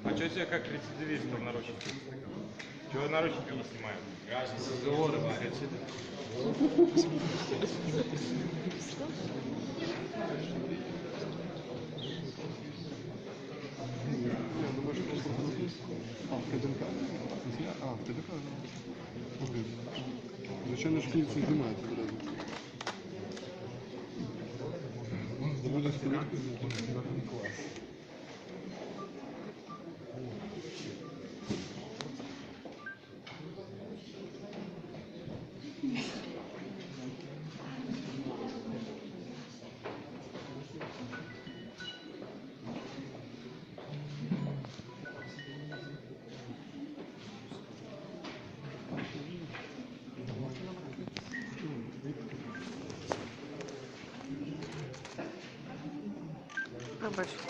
А что тебя как рецидивиста в наручниках? Чего наручники не снимают? Разговоры хотели. Я думаю, что просто в КДНК? В КДНК, окей. Звичайно, шкільці знімають одразу. Буде спілятку? Клас. Пробач.